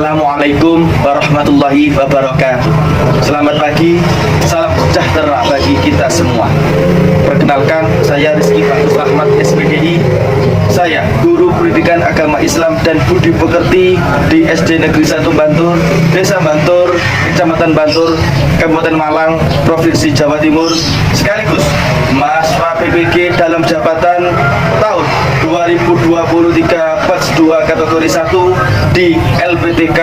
Assalamualaikum warahmatullahi wabarakatuh. Selamat pagi, salam sejahtera bagi kita semua. Perkenalkan, saya Rizky Fakus Ahmad SPDI. Saya guru pendidikan agama Islam dan budi pekerti di SD Negeri 1 Bantur, Desa Bantur, Kecamatan Bantur, Kabupaten Malang, Provinsi Jawa Timur, sekaligus mahasiswa PPG dalam jabatan tahun 2023 batch 2 kategori 1 di LPTK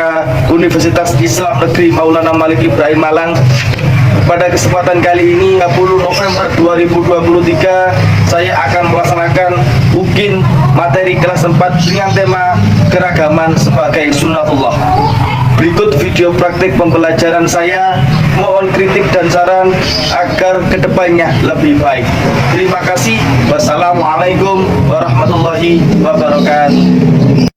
Universitas Islam Negeri Maulana Malik Ibrahim Malang. Pada kesempatan kali ini 10 November 2023 saya akan melaksanakan UKIN materi kelas 4 dengan tema keragaman sebagai sunnatullah. Berikut video praktik pembelajaran saya. Mohon kritik dan saran agar kedepannya lebih baik. Terima kasih. Wassalamualaikum warahmatullahi wabarakatuh.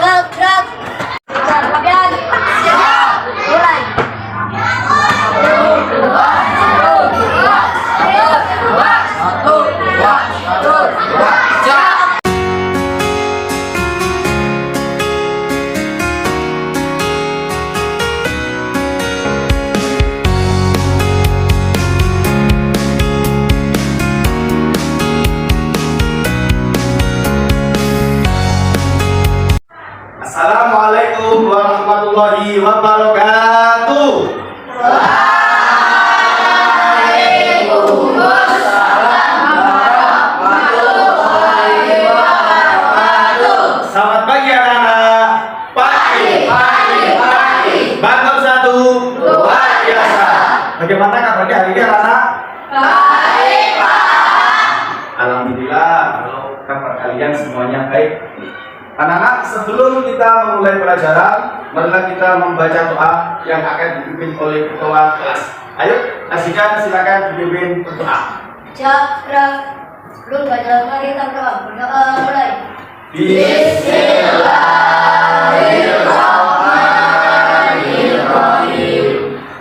Gerak, gerak, kemudian siap, mulai. Assalamualaikum warahmatullahi wabarakatuh. Selamat pagi anak-anak. Pagi. Bangun 1, 2, biasa. Bagaimana kabarnya hari ini anak-anak? Baik, Pak. Alhamdulillah kalau kabar kalian semuanya baik. Anak-anak, sebelum kita memulai pelajaran, marilah kita membaca doa yang akan dipimpin oleh ketua kelas. Ayo, Asyikan silakan dipimpin berdoa. Gerak, belum baca lagi kita berdoa, mulai. Bismillahirrahmanirrahim.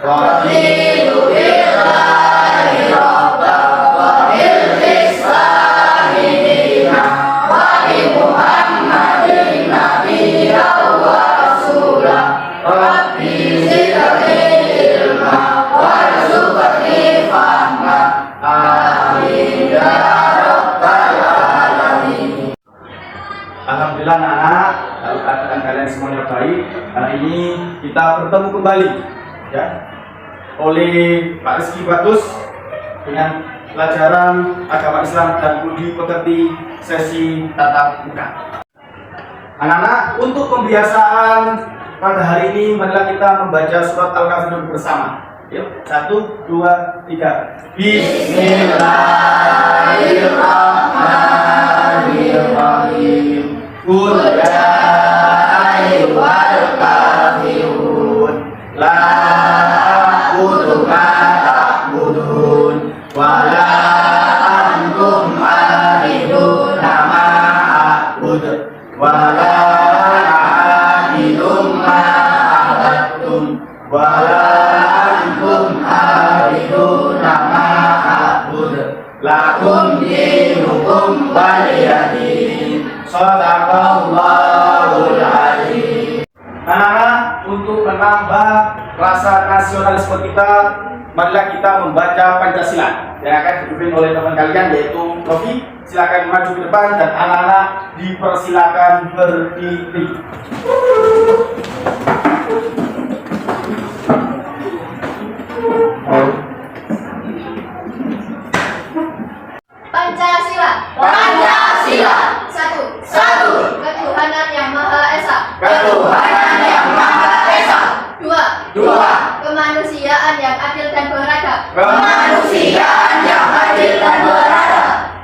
Raditu billahi rabban wa bil islami dinan wa bi Muhammadin nabiyyan wa rasulah. Rabbi zidni ilma warzuqni fahma. Amin ya rabbal alamin. Alhamdulillah anak-anak, kalau keadaan kalian semuanya baik. Hari ini kita bertemu kembali ya oleh Pak Rizky Bagus dengan pelajaran agama Islam dan budi pekerti sesi tatap muka. Anak-anak, untuk pembiasaan pada hari ini marilah kita membaca surat Al-Kafirun bersama. Yuk, 1, 2, 3. Bismillahirrahmanirrahim. Qul ya ayyuhal kafirun la a'budu ma ta'budun wa la antum a'biduna ma a'budu wa la a'bidum ma a'badtum wa la antum a'biduna ma a'budu lakum dinukum waliyadin. Shadaqallahul azim. Anak-anak, untuk menambah rasa nasionalisme kita, marilah kita membaca Pancasila yang akan dipimpin oleh teman kalian yaitu Rofi. Silakan maju ke depan dan anak-anak dipersilakan berdiri. Pancasila. Satu. Ketuhanan yang Maha Esa. Dua. Kemanusiaan yang adil dan beradab.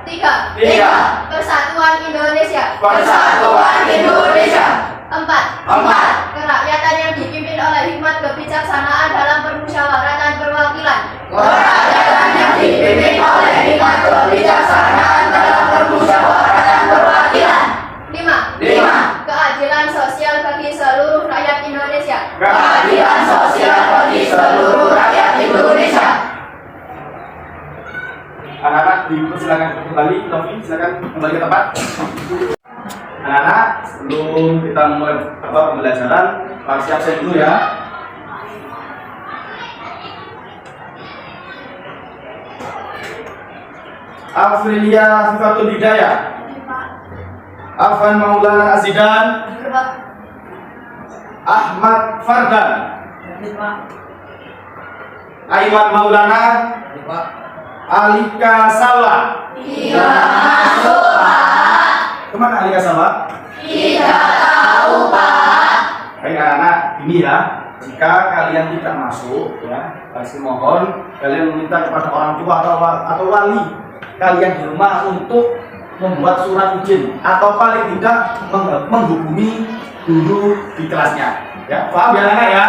Tiga. Persatuan Indonesia. Persatuan Indonesia. 4. Kerakyatan yang dipimpin oleh hikmat kebijaksanaan dalam permusyawaratan perwakilan. Kerakyatan yang dipimpin oleh hikmat kebijaksanaan dalam permusyawaratan perwakilan. 5. Keadilan sosial bagi seluruh rakyat Indonesia. Keadilan sosial bagi seluruh rakyat Indonesia. Anak-anak dipersilakan kembali, Novi silakan kembali ke tempat. Anak-anak, sebelum kita mulai pembelajaran, pasti absen dulu ya. Afrilia Sifatul Hidayah, Afan Maulana Azidan, Ahmad Fardan, Aiman Maulana, Alika Salwa. Masuk, Pak. Kemana Alika Salwa? Tidak tahu, Pak. Baik anak-anak, ini ya, jika kalian tidak masuk ya, pasti mohon kalian meminta kepada orang tua atau wali kalian di rumah untuk membuat surat izin atau paling tidak menghubungi guru di kelasnya. Ya, paham ya anak ya?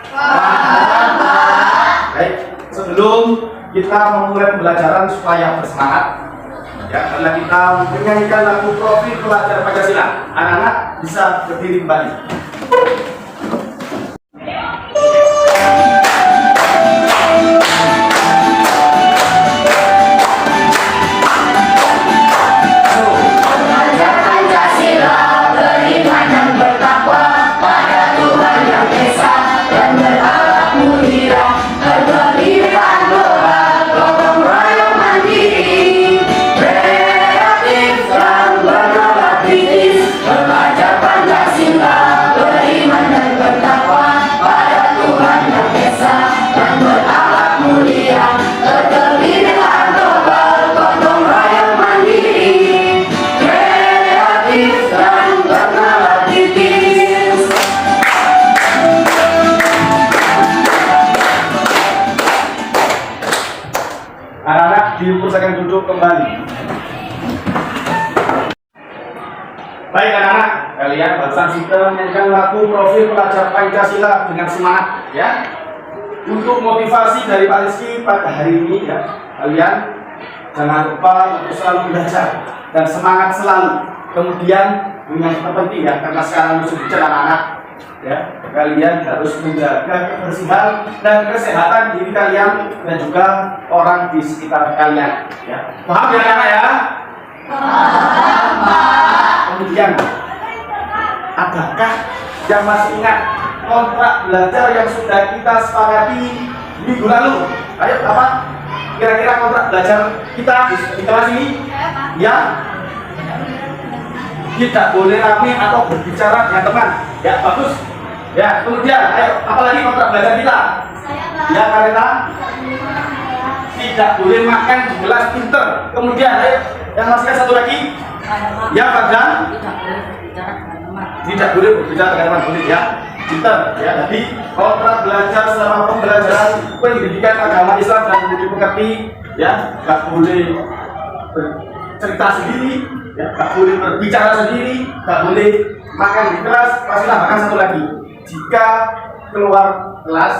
Paham, Pak. Baik, sebelum kita memulai pembelajaran supaya bersemangat, ya, karena kita menyanyikan lagu Profil Pelajar Pancasila. Anak-anak bisa berdiri kembali. Belajar Pancasila, beriman dan bertakwa pada Tuhan Yang Esa dan berakhlak mulia, berkebinekaan global, gotong royong mandiri, kreatif dan bernolak kritis. Belajar Pancasila, beriman dan bertakwa pada Tuhan Yang Esa dan berakhlak mulia, berkebinekaan global, gotong royong mandiri, kreatif dan bernolak kritis. Anak-anak dipersilakan duduk kembali. Baik anak-anak, kalian barusan sudah menyanyikan lagu Profil Pelajar Pancasila dengan semangat ya. Untuk motivasi dari Pak Rizky pada hari ini ya, kalian jangan lupa untuk selalu belajar dan semangat selalu. Kemudian yang terpenting ya, karena sekarang musim hujan anak-anak ya, kalian harus menjaga kebersihan dan kesehatan diri kalian dan juga orang di sekitar kalian ya. Paham ya anak-anak ya? Kemudian adakah yang masih ingat kontrak belajar yang sudah kita sepakati minggu lalu? Ayo apa? Kira-kira kontrak belajar kita di kelas ini? Ya, tidak boleh rame atau berbicara dengan teman. Ya, bagus. Ya, kemudian ayo apalagi kontrak belajar kita? Ya, karena tidak boleh makan di gelas pinter. Kemudian ayo yang masih satu lagi. Ya, Fadlan. Tidak boleh berbicara dengan teman boleh ya. Pinter ya. Jadi kontrak belajar selama pembelajaran pendidikan agama Islam dan budi pekerti ya, nggak boleh bercerita sendiri, ya, nggak boleh berbicara sendiri, nggak boleh makan di kelas. Pastilah makan satu lagi. Jika keluar kelas,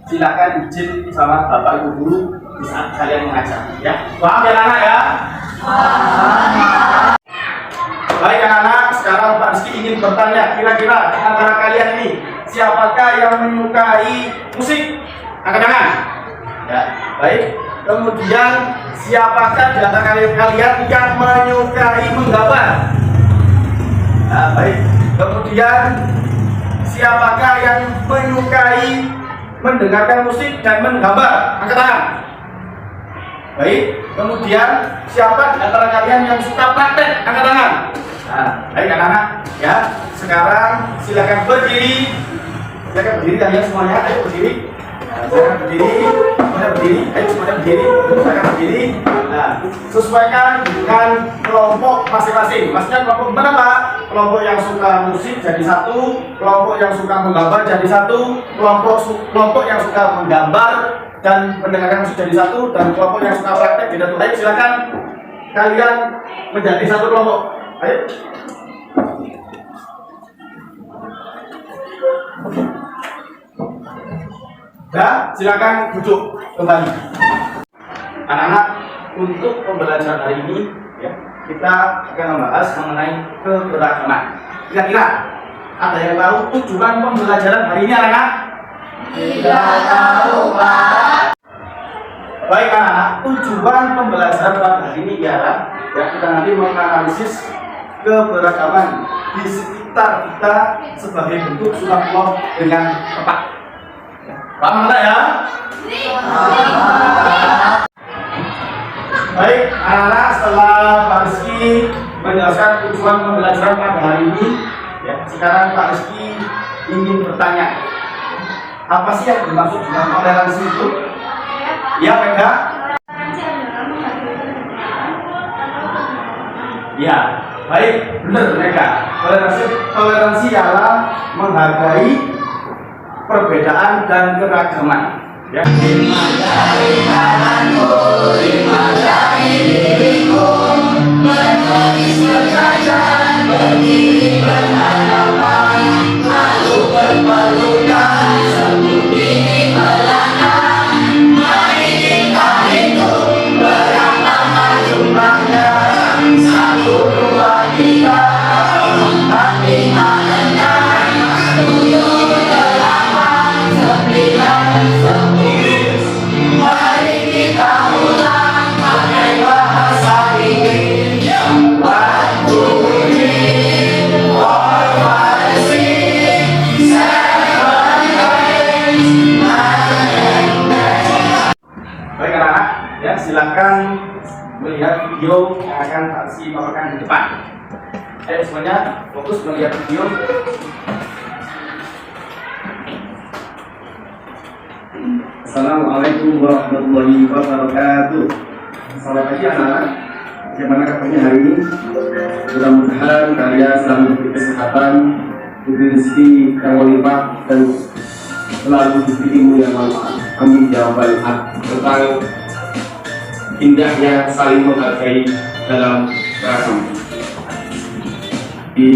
silakan izin sama bapak ibu guru di saat kalian mengajar. Ya, paham ya anak ya? Baik anak-anak, sekarang Pak Rizky ingin bertanya, kira-kira di antara kalian ini siapakah yang menyukai musik? Angkat tangan. Ya, baik. Kemudian siapakah di antara kalian yang menyukai menggambar? Nah, baik. Kemudian siapakah yang menyukai mendengarkan musik dan menggambar? Angkat tangan. Baik. Kemudian siapa di antara kalian yang suka praktek? Angkat tangan. Nah, baik anak-anak ya. Sekarang silakan berdiri. Silakan berdiri kalian semuanya. Ayo berdiri. Nah, silakan berdiri. Semuanya berdiri. Ayo semuanya berdiri. Silakan berdiri. Nah, sesuaikan dengan kelompok masing-masing. Maksudnya kelompok mana Pak? Kelompok yang suka musik jadi satu, kelompok yang suka menggambar jadi satu, kelompok yang suka menggambar dan mendengarkan musik jadi satu, dan kelompok yang suka praktek jadi satu. Ayo silakan kalian menjadi satu kelompok. Ayo. Ya, silakan duduk kembali. Anak-anak, untuk pembelajaran hari ini ya, kita akan membahas mengenai keberagaman. Kira-kira ada yang tahu tujuan pembelajaran hari ini, anak-anak? Tidak tahu, Pak. Baik anak-anak, tujuan pembelajaran pada hari ini ialah ya, kita nanti menganalisis keberagaman di sekitar kita sebagai bentuk sunatullah dengan tepat. Paham enggak ya? Baik anak-anak, setelah Pak Rizky menjelaskan tujuan pembelajaran pada hari ini, ya, sekarang Pak Rizky ingin bertanya, apa sih yang dimaksud dengan toleransi itu? Ya, Mega? Ya, baik, benar Mega. Toleransi ialah menghargai perbedaan dan keragaman. Ya. Baik anak-anak, ya silakan melihat video yang akan Pak Rizky paparkan di depan. Ayo semuanya fokus melihat video. Assalamualaikum warahmatullahi wabarakatuh. Selamat pagi anak-anak. Bagaimana kabarnya hari ini? Mudah-mudahan kalian selalu diberi kesehatan, diberi rezeki yang melimpah dan selalu diberi ilmu yang manfaat. Amin ya rabbal alamin. Tentang indahnya saling menghargai dalam beragama. Di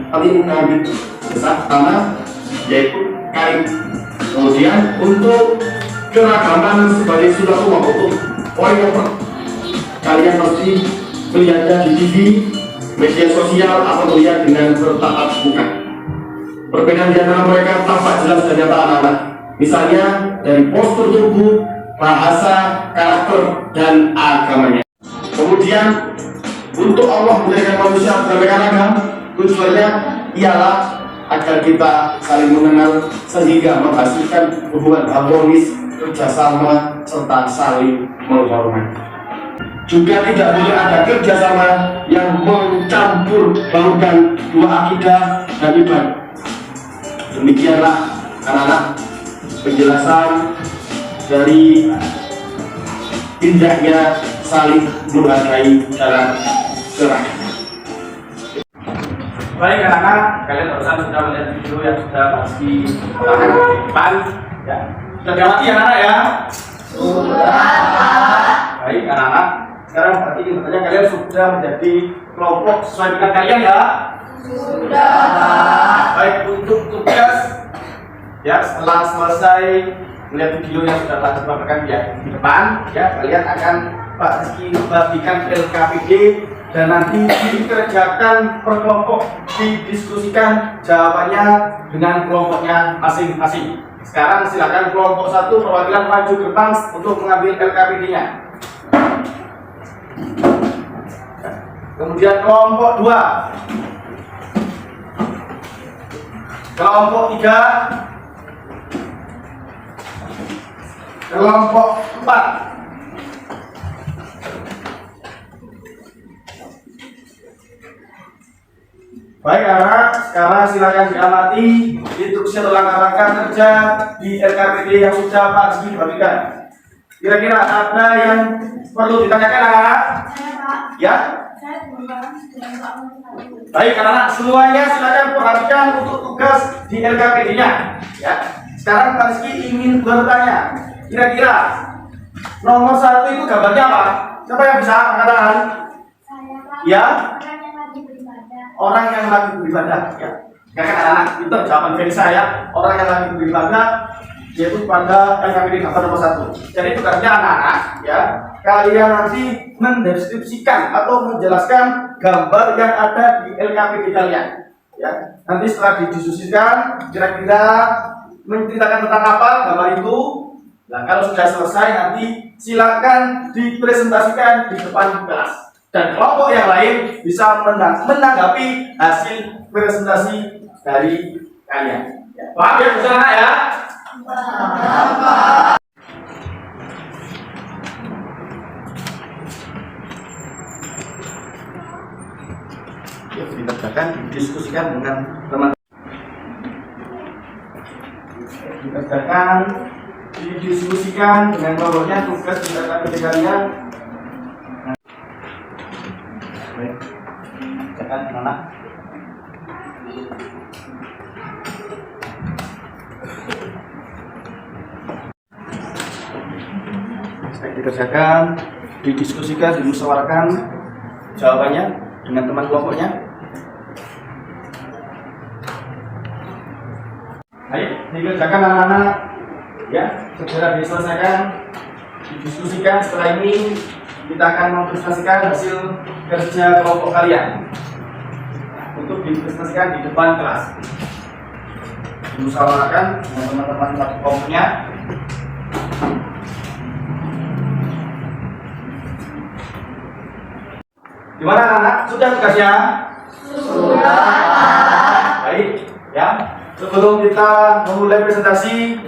kali ini besar pertama yaitu kain. Kemudian untuk keragaman sebagai sudah rumah untuk poin yang kalian pasti melihatnya di TV, media sosial atau melihat dengan bertatap muka. Perbedaan di antara mereka tampak jelas dan nyata anak-anak. Misalnya dari postur tubuh, bahasa, karakter, dan agamanya. Kemudian untuk Allah menjadikan manusia beraneka ragam, tujuannya ialah agar kita saling mengenal sehingga menghasilkan hubungan harmonis, kerjasama, serta saling menghormati. Juga tidak boleh ada kerjasama yang mencampur baurkan dua akidah dan ibadah. Demikianlah anak-anak penjelasan dari indahnya saling menghargai dalam keragaman. Baik anak-anak, kalian barusan sudah melihat video yang sudah pasti akan di depan. Ya. Sudah diamati ya anak-anak ya? Sudah. Baik anak-anak, sekarang berarti ini bertanya kalian sudah menjadi kelompok sesuai dengan kalian ya? Sudah. Baik, untuk tugas ya setelah selesai melihat video yang sudah Pak Rizky bagikan ya di depan, ya kalian akan Pak Rizky bagikan LKPD dan nanti dikerjakan per kelompok, didiskusikan jawabannya dengan kelompoknya masing-masing. Sekarang silakan kelompok 1 perwakilan maju ke depan untuk mengambil LKPD-nya. Kemudian kelompok 2, kelompok 3, kelompok 4. Baik anak, sekarang silakan diamati instruksi atau langkah-langkah kerja di LKPD yang sudah Pak Rizky bagikan. Kira-kira ada yang perlu ditanyakan anak-anak? Ya? Baik anak-anak, semuanya silakan perhatikan untuk tugas di LKPD-nya. Ya. Sekarang Pak Rizky ingin bertanya, kira-kira nomor 1 itu gambarnya apa? Siapa yang bisa angkat tangan? Ya? Orang yang lagi beribadah. Ya. Kakak anak-anak, itu jawaban dari saya. Orang yang lagi beribadah. yaitu pada LKPD gambar nomor 1. Jadi tugasnya anak-anak ya, kalian nanti mendeskripsikan atau menjelaskan gambar yang ada di LKPD kalian ya. Nanti setelah didiskusikan kira-kira menceritakan tentang apa gambar itu. Nah, kalau sudah selesai nanti silakan dipresentasikan di depan kelas dan kelompok yang lain bisa menanggapi hasil presentasi dari kalian. Ya, paham ya, bersama ya? Ya, dikerjakan, didiskusikan dengan teman-teman. Dikerjakan, didiskusikan dengan kelompoknya, tugas di LKPD kalian. Baik, kerjakan anak. Dikerjakan, didiskusikan, dimusyawarahkan jawabannya dengan teman kelompoknya. Ayo, dikerjakan anak-anak ya, segera diselesaikan, didiskusikan. Setelah ini kita akan mempresentasikan hasil kerja kelompok kalian untuk dipresentasikan di depan kelas. Dimusyawarahkan dengan teman-teman kelompoknya. Gimana anak-anak? Sudah tugasnya? Sudah. Baik, ya. Sebelum kita memulai presentasi,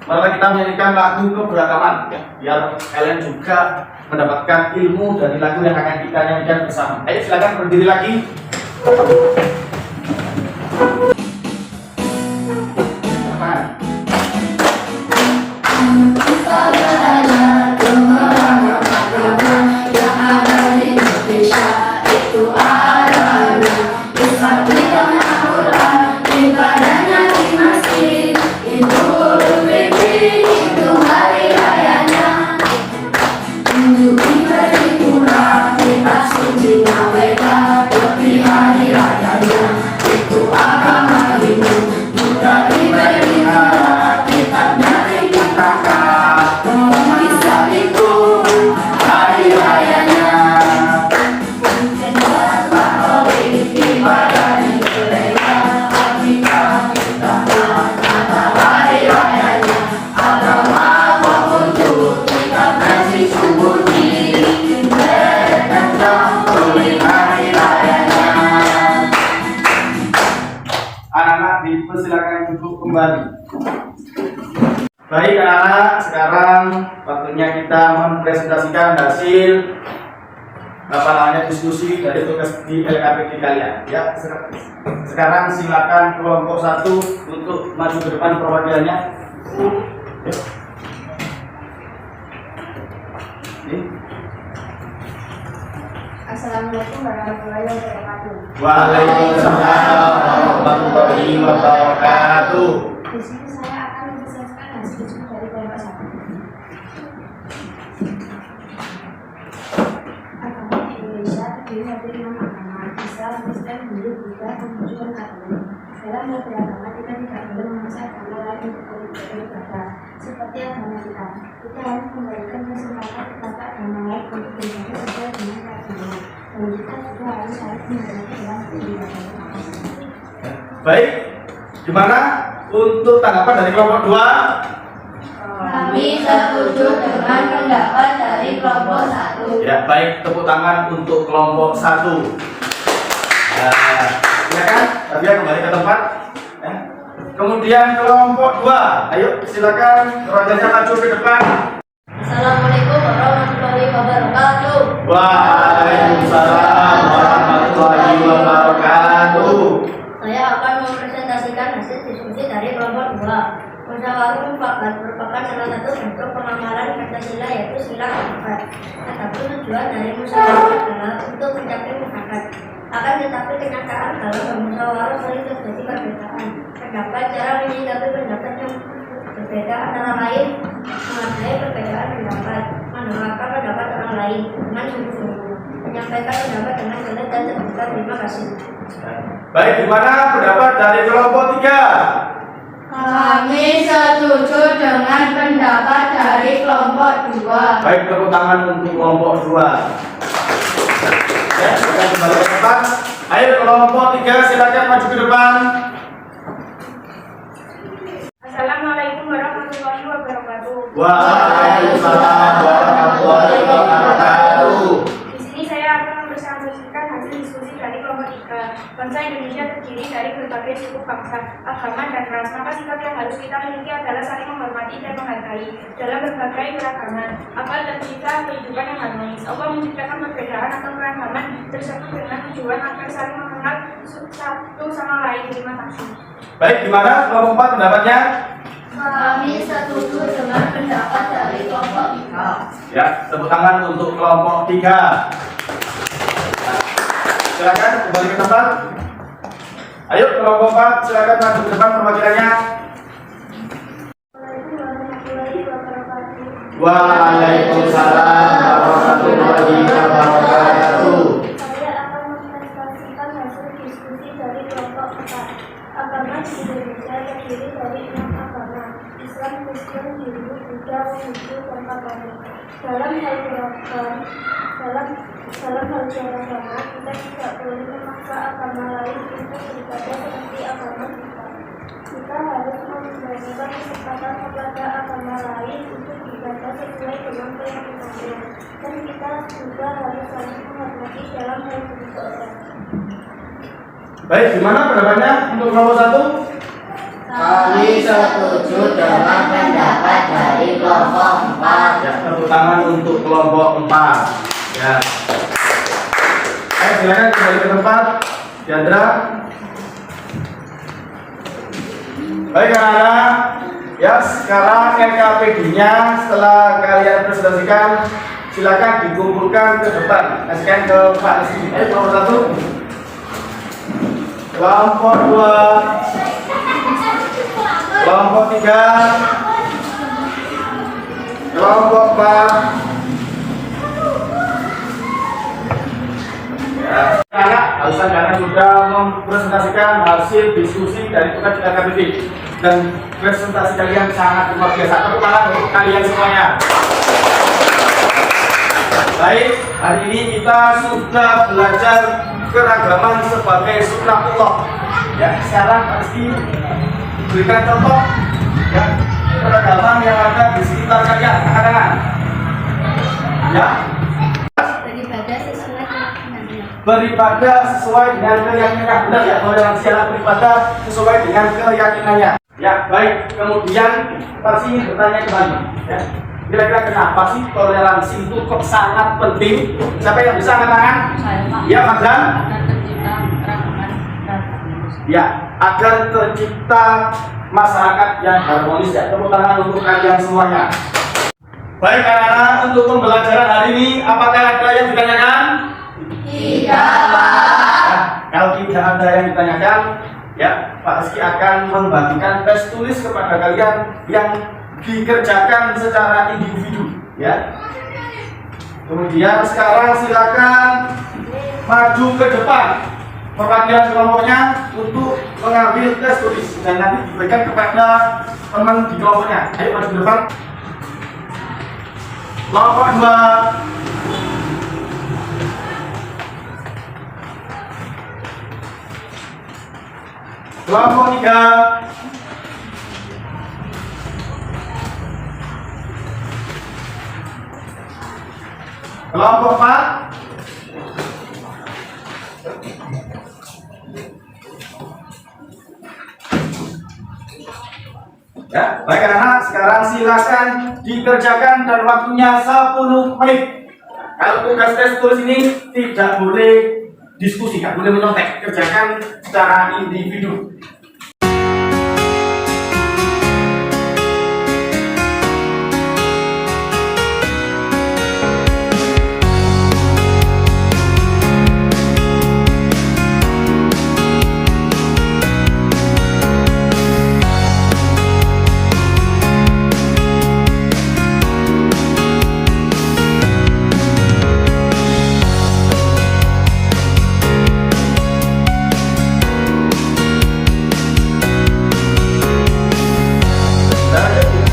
mari kita menyanyikan lagu keberagaman, ya, biar kalian juga mendapatkan ilmu dari lagu yang akan kita nyanyikan bersama. Ayo silakan berdiri lagi. Silakan duduk kembali. Baik anak-anak, sekarang waktunya kita mempresentasikan hasil apa namanya diskusi dari tugas di LKPD kalian. Ya, sekarang silakan kelompok 1 untuk maju ke depan perwakilannya. Assalamualaikum warahmatullahi wabarakatuh. Waalaikumsalam warahmatullahi wabarakatuh. Di sini saya akan menjelaskan hasil diskusi dari kelompok 1. Agama di Indonesia terdiri dari 6 agama: Islam, Kristen, Hindu, Buddha, Konghucu, dan Katolik. Dalam beragama kita tidak boleh memaksa agama lain untuk beribadah seperti agama kita. Kita harus memberikan kesempatan kepada agama lain untuk beribadah sesuai dengan keyakinan. Dan kita juga harus menggunakan dalam beribadah. Baik, gimana untuk tanggapan dari kelompok 2? Kami setuju dengan pendapat dari kelompok 1. Ya, baik, tepuk tangan untuk kelompok 1. Silakan, Tabia kembali ke tempat. Ya. Kemudian kelompok 2, ayo silakan rombongannya maju ke depan. Assalamualaikum warahmatullahi wabarakatuh. Waalaikumsalam warahmatullahi wabarakatuh. Saya akan mempresentasikan hasil diskusi dari kelompok 2. Musyawarah mufakat merupakan salah satu bentuk pengamalan Pancasila, yaitu sila keempat. Adapun tujuan dari musyawarah adalah untuk mencapai mufakat. Akan tetapi kenyataan kalau bermusyawarah sering terjadi perbedaan pendapat. Cara menyikapi pendapat yang berbeda antara lain menghargai perbedaan pendapat, mendengarkan pendapat orang lain dengan sungguh-sungguh, menyampaikan pendapat dengan jelas dan terbuka. Terima kasih. Baik, gimana pendapat dari kelompok 3? Kami setuju dengan pendapat dari kelompok 2. Baik, tepuk tangan untuk kelompok 2. Ya, kita kembali ke depan. Ayo kelompok 3 silakan maju ke depan. Assalamualaikum warahmatullahi wabarakatuh. Waalaikumsalam warahmatullahi wabarakatuh. Di sini saya akan mempresentasikan hasil diskusi dari kelompok 3. Bangsa Indonesia terdiri dari berbagai suku bangsa, agama, dan ras. Maka sikap yang harus kita miliki adalah saling menghormati dan menghargai dalam berbagai keragaman, agar tercipta kehidupan yang harmonis. Allah menciptakan perbedaan atau keragaman bersatu dengan tujuan agar saling mengenal satu sama lain. Terima kasih. Baik, gimana kelompok 4 pendapatnya? Kami setuju dengan pendapat dari kelompok 3. Ya, tepuk tangan untuk kelompok 3. Silakan kembali ke tempat. Ayo kelompok 4 silakan maju ke depan perwakilannya. Waalaikumsalam warahmatullahi wabarakatuh. Saya akan mempresentasikan hasil diskusi dari kelompok 4. Agama di Indonesia terdiri dari 6 agama: Islam, Kristen, Hindu, Buddha, Hindu, dan Katolik. Dalam hal beragama, kita tidak boleh memaksa agama lain untuk beribadah seperti agama kita. Kita harus memberikan kesempatan kepada agama lain untuk beribadah sesuai dengan keyakinannya, dan kita juga harus saling menghormati dalam hal beribadah. Baik, gimana pendapatnya untuk kelompok 1? Kami setuju dengan pendapat dari kelompok 4. Ya, tepuk tangan untuk kelompok 4. Ya. Ayo silakan kembali ke tempat. Diandra. Baik anak-anak, ya sekarang NKPD-nya setelah kalian presentasikan, silakan dikumpulkan ke depan. Kasihkan ke Pak Rizky. Ayo kelompok 1, kelompok 2, kelompok 3, kelompok 4. Ya, anak harusan karena sudah mempresentasikan hasil diskusi dari tugas KKPD dan presentasi kalian sangat luar biasa. Tepuk tangan untuk kalian semuanya. Baik, hari ini kita sudah belajar keragaman sebagai sunnatullah. Ya, sekarang pasti berikan contoh ya keragaman yang ada di sekitar kalian, anak-anak. Ya. Beribadah sesuai dengan keyakinannya. Benar ya, toleransi beribadah sesuai dengan keyakinannya. Ya, baik. Kemudian pasti ingin bertanya kembali. Ya. Kira-kira kenapa sih toleransi itu kok sangat penting? Siapa yang bisa angkat tangan? Ya, Madam. Ya, agar tercipta masyarakat yang harmonis ya. Tepuk tangan untuk kalian semuanya. Baik anak-anak, untuk pembelajaran hari ini apakah ada yang ditanyakan? Tidak, Pak. Nah, kalau tidak ada yang ditanyakan, ya Pak Rizky akan membagikan tes tulis kepada kalian yang dikerjakan secara individu, ya. Kemudian sekarang silakan maju ke depan perwakilan kelompoknya untuk mengambil tes tulis dan nanti diberikan kepada teman di kelompoknya. Ayo maju ke depan. Kelompok 2. Kelompok 3. Kelompok 4. Ya, baik anak-anak, sekarang silakan dikerjakan dan waktunya 10 menit. Kalau tugas tes tulis ini tidak boleh diskusi, tidak boleh menyontek, kerjakan secara individu.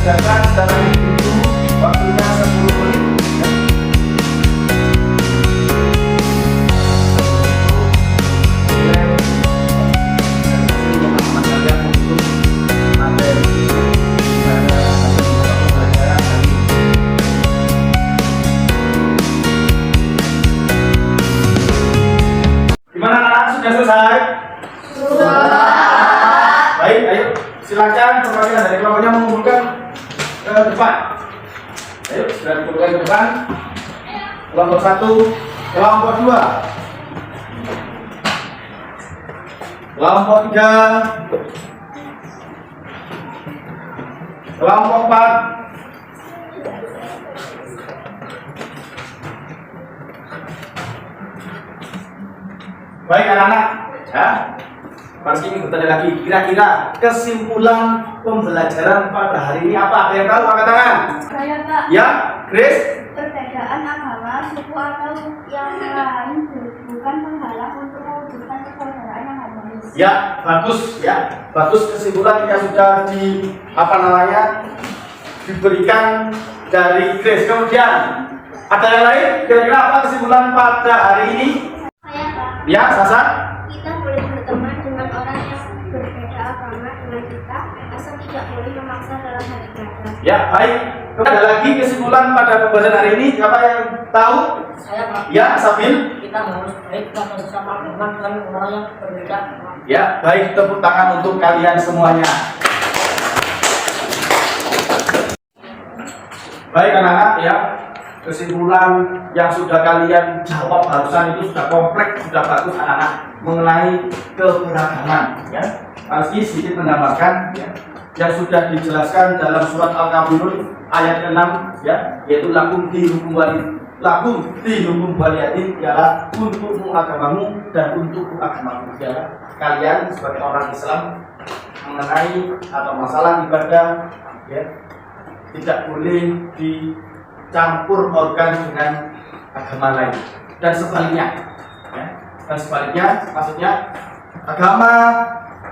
dikerjakan secara individu, waktunya 10 menit. Gimana anak-anak, sudah selesai? Sudah. Baik, ayo silakan perwakilan dari kelompoknya mengumpulkan ke depan. Ayo, sudah dikumpulkan ke depan. Kelompok 1, kelompok 2, kelompok 3, kelompok 4, baik anak-anak, ya. Pasti ingin bertanya lagi, kira-kira kesimpulan pembelajaran pada hari ini apa? Ada yang tahu? Angkat tangan. Saya Pak, Ya, Chris. perbedaan agama, suku atau yang lain bukan penghalang untuk mewujudkan persaudaraan yang harmonis. Ya, bagus, ya, bagus kesimpulan yang sudah diberikan dari Chris. Kemudian ada yang lain? Kira-kira apa kesimpulan pada hari ini? Saya Pak, Ya, Sasa. kita boleh berteman dengan orang yang berbeda agama dengan kita, asal tidak boleh memaksa dalam hal ibadah. Ya, baik. Ada lagi kesimpulan pada pembahasan hari ini? Siapa yang tahu? Saya Pak, Ya, Sabil. kita harus baik pada sesama teman dan orang yang berbeda. Ya, baik, tepuk tangan untuk kalian semuanya. Baik anak-anak, ya, kesimpulan yang sudah kalian jawab barusan itu sudah kompleks, sudah bagus anak-anak mengenai keberagaman. Ya, Rizky sedikit menambahkan, ya, yang sudah dijelaskan dalam surat Al-Kafirun ayat 6, ya, yaitu lakum dinukum waliyatin, ialah untukmu agamamu dan untukku agamamu. Ya, kalian sebagai orang Islam mengenai atau masalah ibadah, ya, tidak boleh dicampur organ dengan agama lain dan sebaliknya, ya. Dan sebaliknya maksudnya agama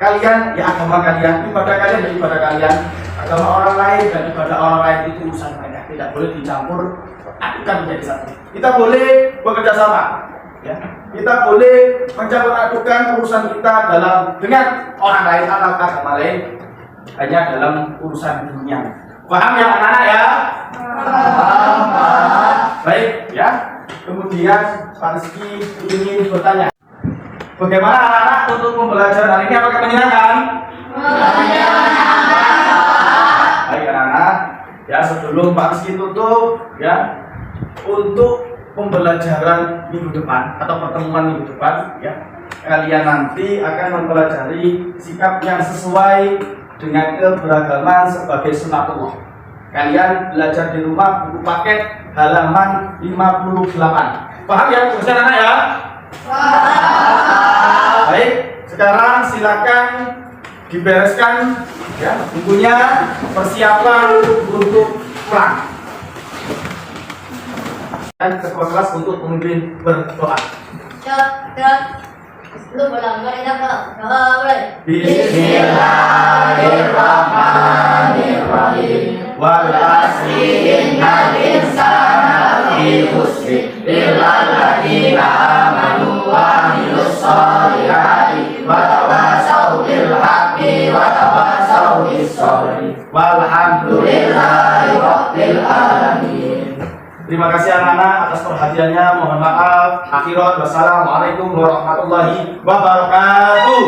kalian ya agama kalian, ibadah kalian ya ibadah kalian, agama orang lain dan ibadah orang lain itu urusan mereka, tidak boleh dicampur adukan menjadi satu. Kita boleh bekerja sama, ya. Kita boleh mencampur adukan urusan kita dengan orang lain atau agama lain hanya dalam urusan dunia. Paham ya anak-anak ya? Paham. Baik ya. Kemudian Pak Rizky ingin bertanya, bagaimana anak-anak untuk pembelajaran hari ini? Apakah menyenangkan? Baik anak-anak, ya sebelum Pak Rizky tutup, ya, untuk pembelajaran minggu depan atau pertemuan minggu depan, ya, kalian nanti akan mempelajari sikap yang sesuai dengan keberagaman sebagai sunatullah. Kalian belajar di rumah buku paket halaman 58. Paham ya, bisa anak ya? Paham. Baik, sekarang silakan dibereskan ya bukunya, persiapan untuk pulang. Dan ketua kelas untuk memimpin berdoa. Lu pulang dari apa? Boleh. Bismillahirrahmanirrahim. Wal asri innal insana lafi khusr illa alladziina aamanu wa 'amilus shalihati wa tawassaw bil haqqi wa tawassaw bis sabri. Walhamdulillahi rabbil alamin. Terima kasih anak-anak atas perhatiannya. Mohon maaf. Akhirat wassalamualaikum warahmatullahi wabarakatuh.